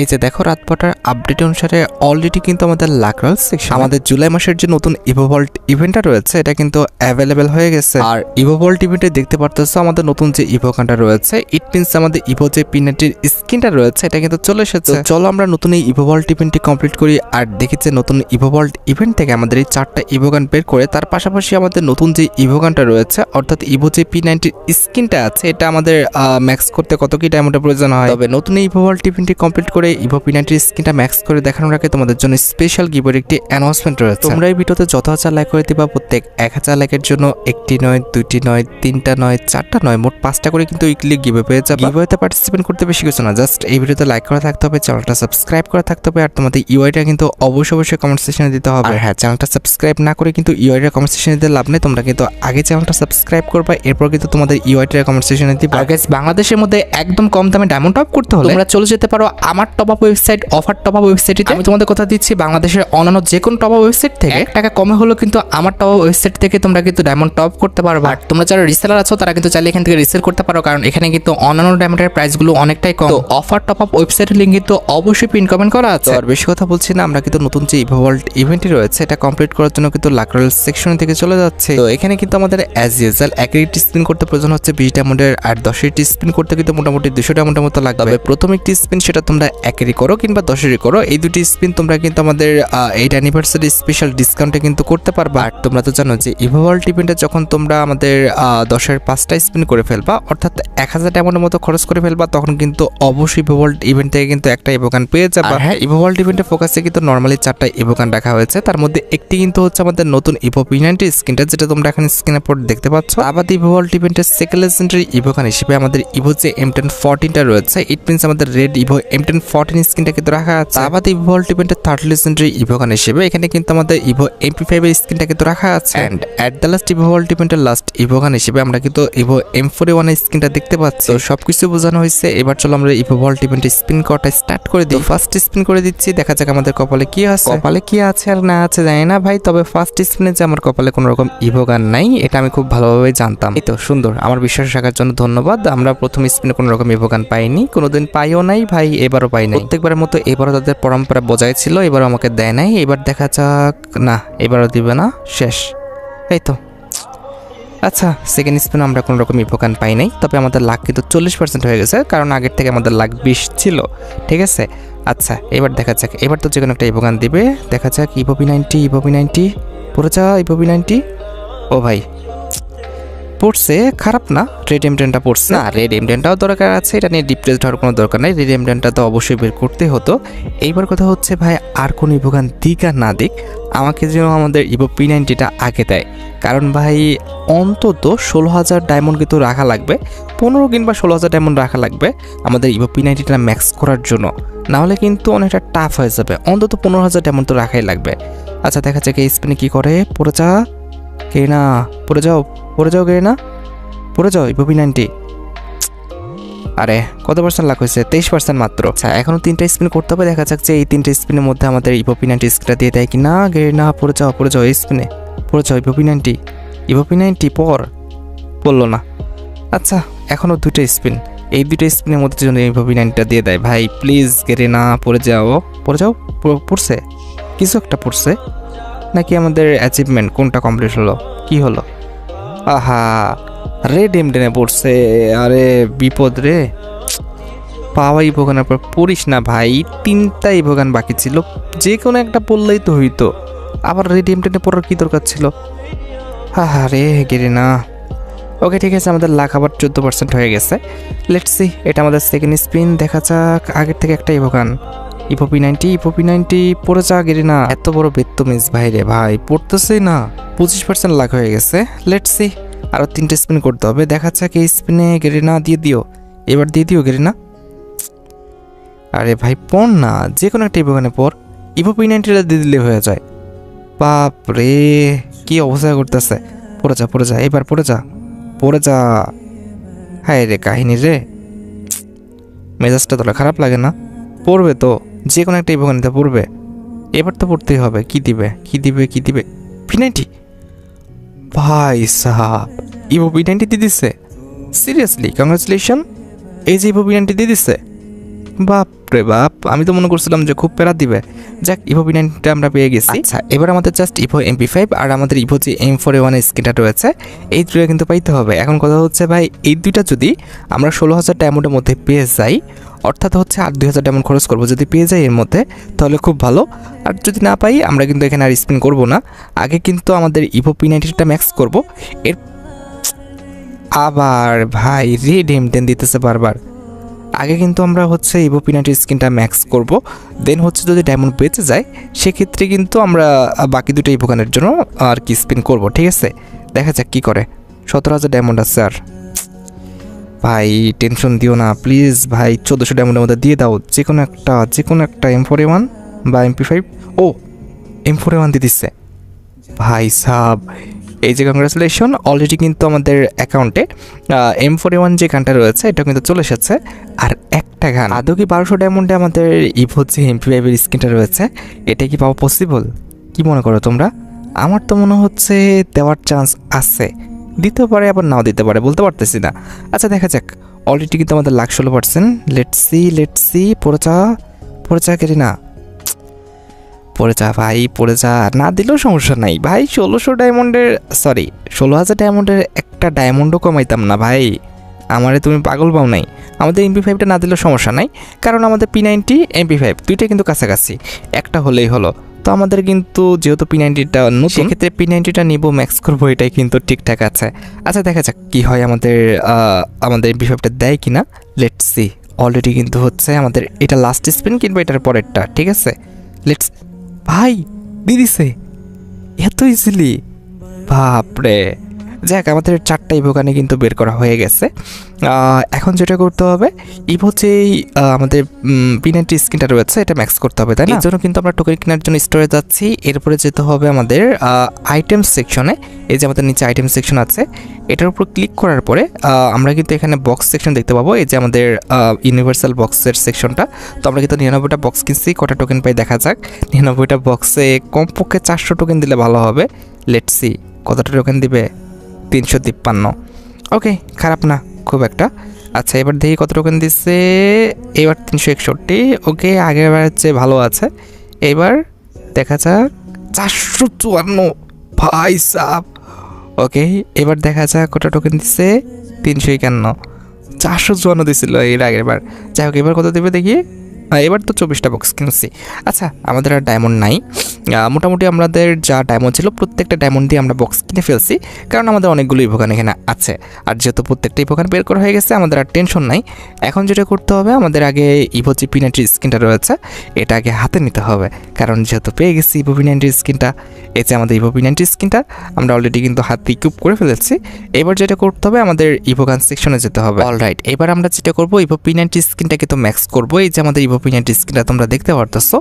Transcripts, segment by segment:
এই যে দেখো রাতপটার আপডেট অনুসারে অলরেডি কিন্তু আমাদের লাকরাল সেকশন আমাদের জুলাই মাসের যে নতুন ইভোভল্ট ইভেন্টটা রয়েছে এটা কিন্তু অ্যাভেলেবেল হয়ে গেছে। আর ইভোভল্ট ইভেন্টে দেখতে পারতেছো আমাদের নতুন যে ইভোকানটা রয়েছে, ইট মিনস আমাদের ইভো যে পিনাটির স্কিনটা রয়েছে এটা কিন্তু চলে এসেছে। চলো আমরা নতুন এই ইভোভল্ট ইভেন্টটি কমপ্লিট করি আর দেখি যে নতুন ইভোভল্ট ইভেন্ট থেকে আমাদের এই 4টা ইভোগান বের করে তার পাশাপাশি আমাদের নতুন যে ইভোগানটা রয়েছে অর্থাৎ ইভো যে P90 স্কিনটা আছে এটা আমাদের ম্যাক্স করতে কত কি ডায়মন্ডের প্রয়োজন হয়। তবে নতুন এই ইভোভল্ট ইভেন্টটি কমপ্লিট করে ইভো P90 স্কিনটা ম্যাক্স করে দেখানোর আগে তোমাদের জন্য স্পেশাল গিভের একটি অ্যানাউন্সমেন্ট রয়েছে। তোমরা এই ভিডিওতে যত হাজার লাইক করে দিবা প্রত্যেক 1000 লাইকের জন্য একটি নয়, দুইটি নয়, তিনটা নয়, চারটা নয়, মোট 5টা করে কিন্তু উইকলি গিভে পেয়ে যাবে। গিভেতে পার্টিসিপেট করতে বেশি কিছু না, জাস্ট এই ভিডিওতে লাইক করা থাকতে হবে, চ্যানেলটা সাবস্ক্রাইব করা থাকতে হবে আর তোমাদের ইউআইটা কিন্তু অবশ্যই কমেন্ট সেকশনে দিতে হবে। আর হ্যাঁ, চ্যানেলটা সাবস্ক্রাইব না করে কিন্তু ইউআইটা কমেন্ট সেকশনে দিতে লাভ নেই। তোমরা কিন্তু আগে চ্যানেলটা সাবস্ক্রাইব করবা, এরপর কিন্তু তোমাদের ইউআইটা কমেন্ট সেকশনে দিবা। আর গাইস, বাংলাদেশের মধ্যে একদম কম দামে ডায়মন্ড টপ করতে হলে তোমরা চলে যেতে পারো আমার top up website offer top up ওয়েবসাইটে। আমি তোমাদের কথা দিচ্ছি বাংলাদেশের অন্যান্য যে কোনো টপ আপ ওয়েবসাইট থেকে 1 টাকা কমে হলো কিন্তু আমার টপ আপ ওয়েবসাইট থেকে তোমরা কিন্তু ডায়মন্ড টপ করতে পারো। আর তোমরা যারা রিসেলার আছো তারা কিন্তু চাইলে এখান থেকে রিসেল করতে পারো, কারণ এখানে কিন্তু অন্যান্য ডায়মন্ডের প্রাইসগুলো অনেকটাই কম। তো অফার টপ আপ ওয়েবসাইটের লিংক কিন্তু অবশ্যই পিন কমেন্ট করা আছে। আর বেশি কথা বলছি না, আমরা কিন্তু নতুন যে ইভোভল্ট ইভেন্টটি রয়েছে এটা কমপ্লিট করার জন্য কিন্তু লাকরাল সেকশন থেকে চলে যাচ্ছে। তো এখানে কিন্তু আমাদের অ্যাজ ইউজুয়াল 1 স্পিন করতে প্রয়োজন হচ্ছে 20 ডায়মন্ডের, আর 10 স্পিন করতে কিন্তু মোটামুটি 200 ডায়মন্ডের মতো লাগবে। তবে প্রথম একটি স্পিন সেটা তোমরা 1 করো কিংবা 10 করো, এই দুটি স্পিন তোমরা কিন্তু আমাদের 8 অ্যানিভার্সারি স্পেশাল ডিসকাউন্টে কিন্তু করতে পারবা। আর তোমরা তো জানো যে ইভোভল্ট ইভেন্টে যখন তোমরা আমাদের 10-এর 5টা স্পিন করে ফেলবা অর্থাৎ 1000 ডায়মন্ডের মতো খরচ করে ফেলবা, তখন কিন্তু অবশ্যই ইভোভল্ট ইভেন্ট থেকে কিন্তু একটা ইভোগান পেয়ে যাবা। হ্যাঁ, ইভোভল্ট ইভেন্টের ফোকাসে কিন্তু নরমালি 4টা ইভোগান রাখা হয়েছে, তার মধ্যে একটি কিন্তু হচ্ছে আমাদের নতুন ইভো P90 স্কিনটা, যেটা তোমরা এখন স্ক্রিনের পর দেখতে পাচ্ছ। আবার ইভোভল্ট ইভেন্টের সেকেন্ড লেজেন্ডারি ইভোগান হিসেবে আমাদের ইভো যে M1014টা রয়েছে, ইট মিনস আমাদের রেড ইভো M1014 স্কিনটা কিন্তু রাখা আছে। আবার ইভোভল্ট ইভেন্টের থার্ড লেজেন্ডারি ইভোগান হিসেবে এখানে কিন্তু আমাদের ইভো MP5 এর স্কিনটা কিন্তু রাখা আছে। এন্ড এট দ্য লাস্ট ইভোভল্ট ইভেন্টের লাস্ট ইভোগান হিসেবে আমরা কিন্তু ইভো M41 এর স্কিনটা দেখতে পাচ্ছি। তো সবকিছু বোঝানো হয়েছে, এবার চলো আমরা ইভোভল্ট ইভেন্টের স্পিন করাটা স্টার্ট করে দিই। ফার্স্ট স্পিন করে দিচ্ছি, দেখা যাক আমাদের কপালে কি আছে। কপালে কি আছে আর না আছে জানি না ভাই, তবে ফার্স্ট স্পিনে যে আমার কপালে কোনো রকম ইভোগান নাই এটা আমি খুব ভালোভাবে জানতাম। এই তো সুন্দর, আমার বিশ্বাস রাখার জন্য ধন্যবাদ। আমরা প্রথম স্পিনে কোনো রকম ইভোগান পাইনি, কোনোদিন পাইও নাই ভাই, এবারও পাই নাই। প্রত্যেকবারের মতো এবারও তাদের পরম্পরা বজায় ছিল, এবারও আমাকে দেয় নাই। এবার দেখা যাক, না এবারও দিবে না, শেষ। এই তো আচ্ছা, সেকেন্ড স্পিনে আমরা কোনো রকম ইভোগান পাই নাই, তবে আমাদের লাক কিন্তু 40% হয়ে গেছে, কারণ আগের থেকে আমাদের লাক 20 ছিল। ঠিক আছে, আচ্ছা এবার দেখা যাক, এবার তো যে কোনো একটা ইভোগান দিবে। দেখা যাক ইভো P90 পড়ে যা ইভো P90। ও ভাই পড়ছে, খারাপ না, রেড M10টা পড়ছে না, রেড M10টাও দরকার আছে, এটা নিয়ে ডিপ্রেসড হওয়ার কোনো দরকার নাই। রেড M10টা তো অবশ্যই বের করতে হতো। এইবার কথা হচ্ছে ভাই, আর কোন ইভোগান দিক আর না দিক, আমাকে যেন আমাদের ইভো P90টা আগে দেয়, কারণ ভাই অন্তত 16,000 ডায়মন্ড কিন্তু রাখা লাগবে, 15 কিংবা 16,000 ডায়মন্ড রাখা লাগবে আমাদের ইভো P90টা ম্যাক্স করার জন্য, নাহলে কিন্তু অনেকটা টাফ হয়ে যাবে। অন্তত 15,000 ডায়মন্ড তো রাখাই লাগবে। আচ্ছা দেখা যাক এই স্পিনে কি করে। পড়ে যা গেরিনা, পড়ে যাও গেরিনা, পড়ে যাও ইভো P90। আরে কত পার্সেন্ট লাখ হয়েছে? 23% মাত্র। আচ্ছা এখনো 3টা স্পিন করতে হবে, দেখা যাক যে এই 3টে স্পিনের মধ্যে আমাদের ইভো P90 স্কিনটা দিয়ে দেয় কিনা। গেরিনা পড়ে যাও এই স্পিনে, পড়ে যাও ইভো P90 পড়লো না। আচ্ছা এখনো 2টা স্পিন, এই 2টা স্পিনের মধ্যে যদি ইভো P90টা দিয়ে দেয় ভাই, প্লিজ গেরিনা পড়ে যাও। পড়ছে কিছু একটা, পড়ছে নাকি আমাদের অ্যাচিভমেন্ট কোনটা কমপ্লিট হলো, কি হলো? আহা, রেড M10 পড়ছে। আরে বিপদ রে, পাওয়া ইভোগানের পর পড়িস না ভাই, 3টা ইভোগান বাকি ছিল, যে কোনো একটা পড়লেই তো হইতো, আবার রেড M10 পড়ার কি দরকার ছিল? হা রে গেরিনা। ওকে ঠিক আছে, আমাদের লাখ আবার 14% হয়ে গেছে। লেটস সি, এটা আমাদের সেকেন্ড স্পিন, দেখা যাক আগের থেকে একটা ইভোগান। ইভো P90 পড়ে যা গেরিনা। এত বড় বেত্তমিজ ভাই রে ভাই, পড়তেছেই না। 25% লাখ হয়ে গেছে। লেটস সি, আরও 3টে স্পিন করতে হবে, দেখা যাক এই স্পিনে গেরিনা দিয়ে দিও, এবার দিয়ে দিও গেরিনা। আরে ভাই পড় না, যে কোনো একটা ইভোগানে পড়, ইভো P90টা দিয়ে দিলে হয়ে যায়। বাপ রে কি অবস্থা করতেছে। পড়ে যা এবার, পড়ে যা। হায় রে কাহিনী রে, মেজাজটা তোরা খারাপ লাগে না? পড়বে তো, যে কোনো একটা ইভোগানিতে পড়বে, এবার তো পড়তেই হবে। কি দিবে P90? ভাই সাহাব, ইভো P90 দিয়ে দিচ্ছে, সিরিয়াসলি কংগ্রাচুলেশন। এই যে ইভো P90 দিয়ে দিচ্ছে, বাপ বাপরে বাপ, আমি তো মনে করছিলাম যে খুব প্যারা দিবে। যাক, ইভো P90টা আমরা পেয়ে গেছি। আচ্ছা, এবার আমাদের জাস্ট ইভো MP5 আর আমাদের ইভো যে M4A1 স্কিনটা রয়েছে, এই দুটো কিন্তু পাইতে হবে। এখন কথা হচ্ছে ভাই, এই দুইটা যদি আমরা 16,000 ডায়মন্ডের মধ্যে পেয়ে যাই, অর্থাৎ হচ্ছে আর 2,000 ডায়মন্ড খরচ করবো, যদি পেয়ে যাই এর মধ্যে তাহলে খুব ভালো। আর যদি না পাই, আমরা কিন্তু এখানে আর স্পিন করবো না, আগে কিন্তু আমাদের ইভো P90টা ম্যাক্স করবো। এর আবার ভাই রিডিম দিতেছে বারবার। আগে কিন্তু আমরা হচ্ছে ইভো P90 স্কিনটা ম্যাক্স করব, দেন হচ্ছে যদি ডায়মন্ড বেঁচে যায় সেক্ষেত্রে কিন্তু আমরা বাকি দুটো ইভোগানের জন্য আর কি স্পিন করব, ঠিক আছে? দেখা যাক কী করে। 17,000 ডায়মন্ড আছে আর। ভাই টেনশন দিও না প্লিজ ভাই, 1400 ডায়মন্ডের মধ্যে দিয়ে দাও যে কোনো একটা M4A1 বা MP5। ও M4A1 দিয়ে দিচ্ছে ভাই সাব, এই যে কংগ্রাচুলেশন, অলরেডি কিন্তু আমাদের অ্যাকাউন্টে M4A1 যে গানটা রয়েছে এটা কিন্তু চলে এসেছে। আর একটা গান আদৌ কি 1200 ডায়মন্ডে আমাদের ইভো যে MP5 এর স্কিনটা রয়েছে এটা কি পাওয়া পসিবল? কি মনে করো তোমরা? আমার তো মনে হচ্ছে দেওয়ার চান্স আছে, দিতে পারে আবার নাও দিতে পারে, বলতে পারতেছি না। আচ্ছা দেখা যাক, অলরেডি কিন্তু আমাদের লাখ 16%। লেটস সি পড়ে যা কেরি না, পড়ে যা ভাই, পড়ে যা, না দিলেও সমস্যা নাই ভাই। 16,000 ডায়মন্ডের একটা ডায়মন্ডও কমাইতাম না ভাই, আমারে তুমি পাগল পাও নাই। আমাদের MP5টা না দিলেও সমস্যা নাই, কারণ আমাদের P90 MP5 দুইটাই কিন্তু কাছাকাছি, একটা হলেই হলো। তো আমাদের কিন্তু যেহেতু P90টা নতুন, সেক্ষেত্রে P90টা নিব, ম্যাক্স করবো, এটাই কিন্তু ঠিকঠাক আছে। আচ্ছা দেখা যাক কী হয়, আমাদের MP5টা দেয় কিনা। Let's see. অলরেডি কিন্তু হচ্ছে আমাদের এটা লাস্ট স্পিন কিংবা এটার পরেরটা, ঠিক আছে? লেটস ভাই দিদিছে এত ইজিলি, বাপরে। যাক, আমাদের 4টা ইভোগানে কিন্তু বের করা হয়ে গেছে। এখন যেটা করতে হবে, ইভো যেই আমাদের P90 স্কিনটা রয়েছে এটা ম্যাক্স করতে হবে, তাই না? এর জন্য কিন্তু আমরা টোকেন কেনার জন্য স্টোরে যাচ্ছি। এরপরে যেতে হবে আমাদের আইটেম সেকশনে। এই যে আমাদের নিচে আইটেম সেকশন আছে, এটার উপর ক্লিক করার পরে আমরা কিন্তু এখানে বক্স সেকশন দেখতে পাবো। এই যে আমাদের ইউনিভার্সাল বক্সের সেকশনটা। তো আমরা কিন্তু 99টা বক্স কিনছি, কটা টোকেন পাই দেখা যাক। 99টা বক্সে কমপক্ষে 400 টোকেন দিলে ভালো হবে। লেটস সি কতটা টোকেন দিবে। 353। ওকে, খারাপ না খুব একটা। আচ্ছা এবার দেখি কত টোকেন দিচ্ছে, এবার 361। ওকে, আগের বার হচ্ছে ভালো আছে। এবার দেখা যাক 454 ভাই সাব। ওকে, এবার দেখা যাক কত টোকেন দিচ্ছে, 351। 454 দিছিল এর আগের বার। যাই হোক, এবার কত দেবে দেখি। এবার তো 24টা বক্স কিনছি। আচ্ছা আমাদের আর ডায়মন্ড নাই, মোটামুটি আমাদের যা ডায়মন্ড ছিল প্রত্যেকটা ডায়মন্ড দিয়ে আমরা বক্স কিনে ফেলছি, কারণ আমাদের অনেকগুলো ইভোগান এখানে আছে। আর যেহেতু প্রত্যেকটা ইভোগান বের করা হয়ে গেছে, আমাদের আর টেনশন নাই। এখন যেটা করতে হবে, আমাদের আগে ইভো যে P90 স্কিনটা রয়েছে এটা আগে হাতে নিতে হবে, কারণ যেহেতু পেয়ে গেছি ইভো P90 স্কিনটা। এই যে আমাদের ইভো P90 স্কিনটা আমরা অলরেডি কিন্তু হাতে ইকুইপ করে ফেলেছি। এবার যেটা করতে হবে, আমাদের ইভোগান সেকশনে যেতে হবে। অলরাইট, এবার আমরা যেটা করবো, ইভো P90 স্কিনটাকে তো ম্যাক্স করবো। এই যে আমাদের ইভো P90 স্কিনটা তোমরা দেখতে পারতেছো,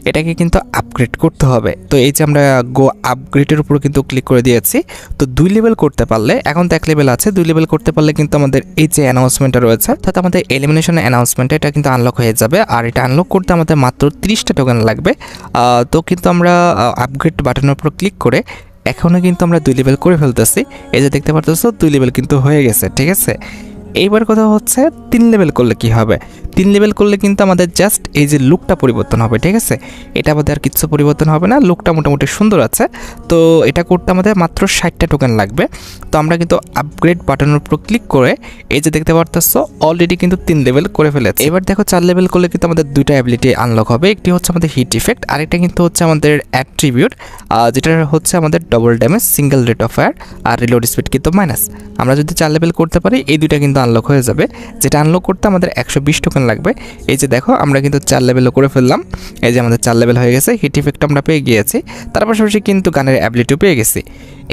এটাকে কিন্তু আপগ্রেড করতে হবে। তো এই যে আমরা গো আপগ্রেডের উপর কিন্তু ক্লিক করে দিয়েছি। তো 2 লেভেল করতে পারলে, এখন তো 1 লেভেল আছে, 2 লেভেল করতে পারলে কিন্তু আমাদের এই যে অ্যানাউন্সমেন্টটা রয়েছে, অর্থাৎ আমাদের এলিমিনেশন অ্যানাউন্সমেন্ট, এটা কিন্তু আনলক হয়ে যাবে। আর এটা আনলক করতে আমাদের মাত্র 30টা টোকেন লাগবে। তো কিন্তু আমরা আপগ্রেড বাটনের উপর ক্লিক করে এখনও কিন্তু আমরা 2 লেভেল করে ফেলতেছি। এই যে দেখতে পারতেছো 2 লেভেল কিন্তু হয়ে গেছে, ঠিক আছে? এইবার কথা হচ্ছে 3 লেভেল করলে কি হবে। 3 লেভেল করলে কিন্তু আমাদের জাস্ট এই যে লুকটা পরিবর্তন হবে, ঠিক আছে? এটা আমাদের আর কিছু পরিবর্তন হবে না, লুকটা মোটামুটি সুন্দর আছে। তো এটা করতে আমাদের মাত্র 60টা টোকেন লাগবে। তো আমরা কিন্তু আপগ্রেড বাটনের উপর ক্লিক করে এই যে দেখতে পারতেছো অলরেডি কিন্তু 3 লেভেল করে ফেলেছে। এবার দেখো 4 লেভেল করলে কিন্তু আমাদের 2টা অ্যাবিলিটি আনলক হবে। একটি হচ্ছে আমাদের হিট ইফেক্ট, আরেকটা কিন্তু হচ্ছে আমাদের অ্যাট্রিবিউট, যেটা হচ্ছে আমাদের double damage, single rate of fire আর রিলোড স্পিড কিন্তু মাইনাস। আমরা যদি 4 লেভেল করতে পারি এই দুইটা কিন্তু আনলক হয়ে যাবে, যেটা আনলক করতে আমাদের 120 টোকেন লাগবে। এই যে দেখো আমরা কিন্তু 4 লেভেলও করে ফেললাম। এই যে আমাদের 4 লেভেল হয়ে গেছে, হিট ইফেক্ট আমরা পেয়ে গিয়েছি, তার পাশাপাশি কিন্তু গানের অ্যাবিলিটিও পেয়ে গেছি।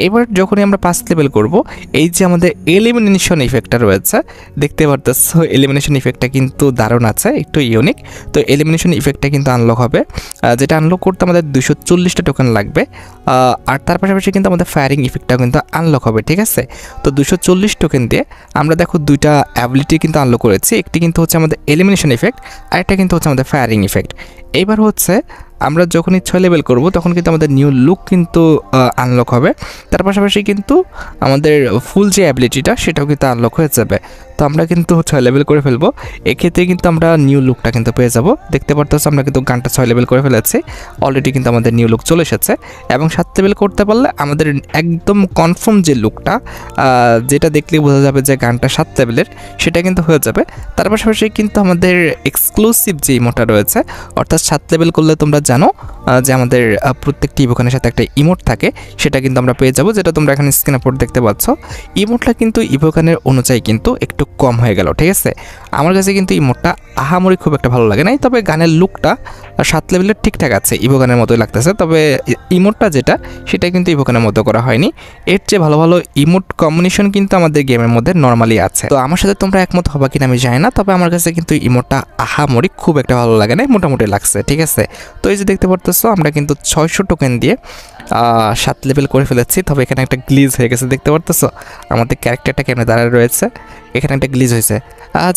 এবার যখনই আমরা 5 লেভেল করব, এই যে আমাদের এলিমিনেশন ইফেক্টটা রয়েছে দেখতে পারতেছো, এলিমিনেশন ইফেক্টটা কিন্তু দারুণ আছে, একটু ইউনিক। তো এলিমিনেশন ইফেক্টটা কিন্তু আনলক হবে, যেটা আনলক করতে আমাদের 240টা টোকেন লাগবে। আর তার পাশাপাশি কিন্তু আমাদের ফায়ারিং ইফেক্টটাও কিন্তু আনলক হবে, ঠিক আছে? তো 240 টোকেন দিয়ে আমরা দেখো 2টা অ্যাবিলিটি কিন্তু আনলক করেছি। একটি কিন্তু হচ্ছে আমাদের এলিমিনেশন ইফেক্ট, আর একটা কিন্তু হচ্ছে আমাদের ফায়ারিং ইফেক্ট। এইবার হচ্ছে আমরা যখনই 6 লেভেল করব তখন কিন্তু আমাদের নিউ লুক কিন্তু আনলক হবে, তার পাশাপাশি কিন্তু আমাদের ফুল যে অ্যাবিলিটিটা সেটাও কিন্তু আনলক হয়ে যাবে। তো আমরা কিন্তু 6 লেভেল করে ফেলবো। এক্ষেত্রে কিন্তু আমরা নিউ লুকটা কিন্তু পেয়ে যাব। দেখতে পারতেছো আমরা কিন্তু গানটা 6 লেভেল করে ফেলেছি, অলরেডি কিন্তু আমাদের নিউ লুক চলে এসেছে। এবং 7 লেভেল করতে পারলে আমাদের একদম কনফার্ম যে লুকটা, যেটা দেখলেই বোঝা যাবে যে গানটা 7 লেভেলের, সেটা কিন্তু হয়ে যাবে। তার পাশাপাশি কিন্তু আমাদের এক্সক্লুসিভ যে ইমোটটা রয়েছে, অর্থাৎ 7 লেভেল করলে তোমরা জানো যে আমাদের প্রত্যেকটি ইভোকানের সাথে একটা ইমোট থাকে, সেটা কিন্তু আমরা পেয়ে যাব, যেটা তোমরা এখানে স্ক্রিনে পড়ে দেখতে পাচ্ছ। ইমোটটা কিন্তু ইভোকানের অনুযায়ী কিন্তু একটু কম হয়ে গেল, ঠিক আছে। আমার কাছে কিন্তু ইমোটটা আহামরি খুব একটা ভালো লাগে নাই, তবে গানের লুকটা 7 লেভেলের ঠিকঠাক আছে, ইভোকানের মতোই লাগতেছে। তবে ইমোটটা যেটা, সেটা কিন্তু ইভোকানের মতো করা হয়নি। এর চেয়ে ভালো ভালো ইমোট কম্বিনেশন কিন্তু আমাদের গেমের মধ্যে নর্মালি আছে। তো আমার সাথে তোমরা একমত হবা কিনা আমি জানি না, তবে আমার কাছে কিন্তু ইমোটটা আহামরি খুব একটা ভালো লাগে না, মোটামুটি লাগছে, ঠিক আছে। তো এই যে দেখতে পারতেছো আমরা কিন্তু 600 টোকেন দিয়ে 7 লেভেল করে ফেলেছি। তবে এখানে একটা গ্লিজ হয়ে গেছে, দেখতে পারতেছো আমাদের ক্যারেক্টারটা কেমন দাঁড়ায় রয়েছে, এখানে একটা গ্লিজ হয়েছে।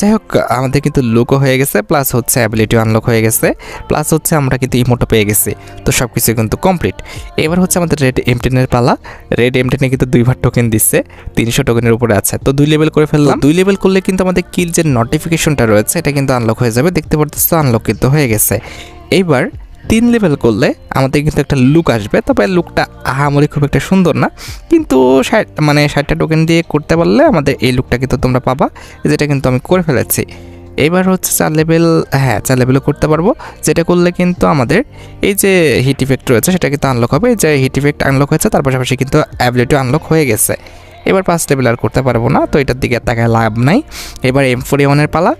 যাই হোক, আমাদের কিন্তু লুকও হয়ে গেছে, প্লাস হচ্ছে অ্যাবিলিটিও আনলক হয়ে গেছে, প্লাস হচ্ছে আমরা কিন্তু ইমোটও পেয়ে গেছি। তো সব কিছু কিন্তু কমপ্লিট। এবার হচ্ছে আমাদের রেড M10-এর পালা। রেড M10-এ কিন্তু 2বার টোকেন দিচ্ছে, 300 টোকেনের উপরে আছে। তো 2 লেভেল করে ফেললাম। 2 লেভেল করলে কিন্তু আমাদের কিল যে নোটিফিকেশনটা রয়েছে, এটা কিন্তু আনলক হয়ে যাবে। দেখতে পারতেছো আনলক কিন্তু হয়ে গেছে। এইবার 3 লেভেল করলে আমাদের কিন্তু একটা লুক আসবে, তবে লুকটা আহামরি খুব একটা সুন্দর না, কিন্তু 60টা টোকেন দিয়ে করতে পারলে আমাদের এই লুকটা কিন্তু তোমরা পাবা, যেটা কিন্তু আমি করে ফেলেছি। এবার হচ্ছে 4 লেভেল, 4 লেভেলও করতে পারবো, যেটা করলে কিন্তু আমাদের এই যে হিট ইফেক্ট রয়েছে সেটা কিন্তু আনলক হবে। যে হিট ইফেক্ট আনলক হয়েছে, তার পাশাপাশি কিন্তু অ্যাবিলিটিও আনলক হয়ে গেছে। এবার 5 লেভেল আর করতে পারবো না, তো এটার দিকে তাকায় লাভ নাই। এবার M4A1-এর পালা।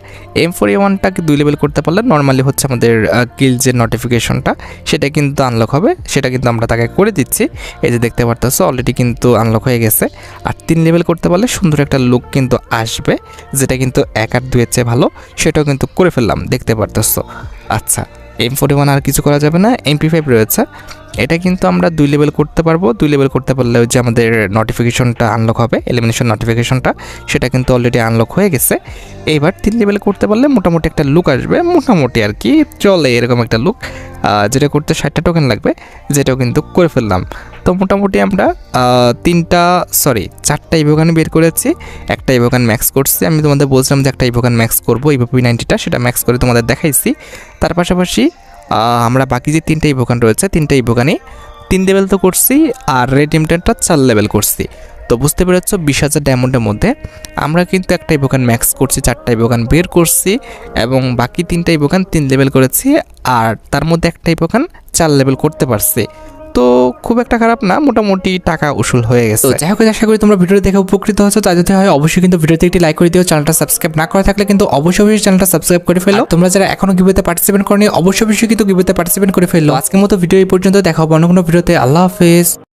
M4A1টাকে 2 লেভেল করতে পারলে নর্মালি হচ্ছে আমাদের কিল যে নোটিফিকেশনটা, সেটা কিন্তু আনলক হবে, সেটা কিন্তু আমরা তাকে করে দিচ্ছি। এই যে দেখতে পারতেছো অলরেডি কিন্তু আনলক হয়ে গেছে। আর 3 লেভেল করতে পারলে সুন্দর একটা লুক কিন্তু আসবে, যেটা কিন্তু 1 আর 2-এর চেয়ে ভালো, সেটাও কিন্তু করে ফেললাম, দেখতে পারতেছো। আচ্ছা, M41 আর কিছু করা যাবে না, MP5 রয়েছে, এটা কিন্তু আমরা 2 লেভেল করতে পারবো। 2 লেভেল করতে পারলে যে আমাদের নোটিফিকেশনটা আনলক হবে, এলিমিনেশন নোটিফিকেশনটা, সেটা কিন্তু অলরেডি আনলক হয়ে গেছে। এইবার 3 লেভেল করতে পারলে মোটামুটি একটা লুক আসবে, মোটামুটি আর কি চলে এরকম একটা লুক, যেটা করতে 60টা টোকেন লাগবে, যেটাও কিন্তু করে ফেললাম। তো মোটামুটি আমরা 4টা ইভোগান বের করেছি, একটা ইভোগান ম্যাক্স করছি। আমি তোমাদের বলছিলাম যে একটা ইভোগান ম্যাক্স করবো, P90টা, সেটা ম্যাক্স করে তোমাদের দেখাইছি। তার পাশাপাশি আমরা বাকি যে 3টা ইভোগান রয়েছে, 3টা ইভোগানই 3 লেভেল তো করছি, আর রেড M10টা 4 লেভেল করছি। তো বুঝতে পেরেছো 20,000 ডায়মন্ডের মধ্যে আমরা কিন্তু একটা ইভোগান ম্যাক্স করছি, 4টা ইভোগান বের করছি, এবং বাকি 3টা ইভোগান 3 লেভেল করেছি, আর তার মধ্যে একটা ইভোগান 4 লেভেল করতে পারছি। তো খুব একটা খারাপ না, মোটামুটি টাকা উসুল হয়ে গেছে। তো যাই হোক, আশা করি তোমরা ভিডিও দেখে উপকৃত হয়েছো। তা যদি হয় অবশ্যই কিন্তু ভিডিওতে একটি লাইক করে দিও। চ্যানেলটা সাবস্ক্রাইব না করা থাকলে কিন্তু অবশ্যই চ্যানেলটা সাবস্ক্রাইব করে ফেলো। তোমরা যারা এখনো গিভওয়েতে পার্টিসিপেট করনি, অবশ্যই কিন্তু গিভওয়েতে পার্টিসিপেট করে ফেলো। আজকের মতো ভিডিও এই পর্যন্ত, দেখা হবে অন্য কোনো ভিডিওতে। আল্লাহ হাফেজ।